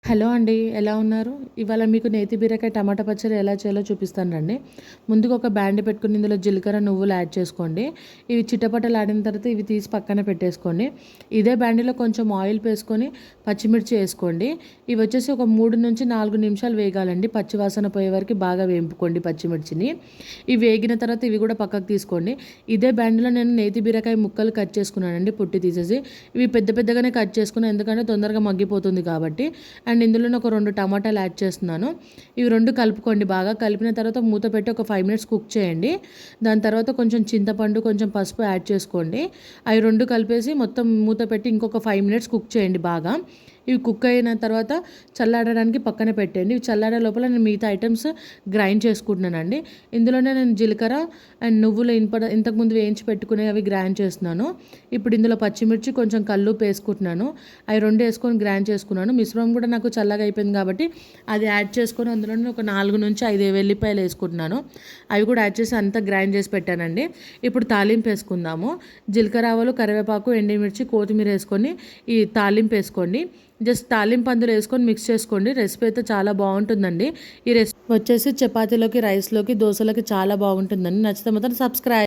Hello అండి. ఎలా ఉన్నారు? ఇవాళ మీకు నేతి బీరకాయ టమాటా పచ్చడి ఎలా చేయాలో చూపిస్తానండి. ముందుగా ఒక బాండీ పెట్టుకొని ఇందులో జీలకర్ర, నువ్వులు యాడ్ చేసుకోండి. ఇవి చిటపటలాడిన తర్వాత ఇవి తీసి పక్కన పెట్టేసుకోండి. ఇదే బాండీలో కొంచెం ఆయిల్ వేసుకొని పచ్చిమిర్చి వేసుకోండి. ఇవి వచ్చేసి ఒక 3-4 నిమిషాలు వేగాలండి. పచ్చి వాసన పోయే వరకు బాగా వేపుకోండి పచ్చిమిర్చిని. ఇవి వేగిన తర్వాత ఇవి కూడా పక్కకు తీసుకోండి. ఇదే బాండీలో నేను నేతి బీరకాయ ముక్కలు కట్ చేసుకున్నానండి, పొట్టు తీసేసి. ఇవి పెద్ద పెద్దగానే కట్ చేసుకున్నాను, ఎందుకంటే తొందరగా మగ్గిపోతుంది కాబట్టి. అండ్ ఇందులోనే ఒక 2 టమాటాలు యాడ్ చేస్తున్నాను. ఇవి 2 కలుపుకోండి. బాగా కలిపిన తర్వాత మూత పెట్టి ఒక 5 మినిట్స్ కుక్ చేయండి. దాని తర్వాత కొంచెం చింతపండు, కొంచెం పసుపు యాడ్ చేసుకోండి. అవి 2 కలిపేసి మొత్తం మూత పెట్టి ఇంకొక 5 మినిట్స్ కుక్ చేయండి బాగా. ఇవి కుక్ అయిన తర్వాత చల్లారడానికి పక్కన పెట్టండి. ఇవి చల్లారే లోపల నేను మిగతా ఐటమ్స్ గ్రైండ్ చేసుకుంటున్నానండి. ఇందులోనే నేను జీలకర్ర అండ్ నువ్వులు ఇంతకుముందు వేయించి పెట్టుకునే అవి గ్రైండ్ చేస్తున్నాను. ఇప్పుడు ఇందులో పచ్చిమిర్చి, కొంచెం కల్లుప్పు వేసుకుంటున్నాను. అవి 2 వేసుకొని గ్రైండ్ చేసుకున్నాను. మిశ్రమం కూడా నాకు చల్లగా అయిపోయింది కాబట్టి అది యాడ్ చేసుకొని అందులోనే ఒక 4-5 వెల్లిపాయలు వేసుకుంటున్నాను. అవి కూడా యాడ్ చేసి అంతా గ్రైండ్ చేసి పెట్టానండి. ఇప్పుడు తాలింపు వేసుకుందాము. జీలకర్ర, ఆవాలు, కరివేపాకు, ఎండుమిర్చి, కొత్తిమీర వేసుకొని ఈ తాలింపు వేసుకోండి. జస్ట్ తాలింపు అందులో వేసుకొని మిక్స్ చేసుకోండి. రెసిపీ అయితే చాలా బాగుంటుందండి. ఈ రెసిపీ వచ్చేసి చపాతీలోకి, రైస్లోకి, దోశలోకి చాలా బాగుంటుందండి. నచ్చితే మాత్రం సబ్స్క్రైబ్.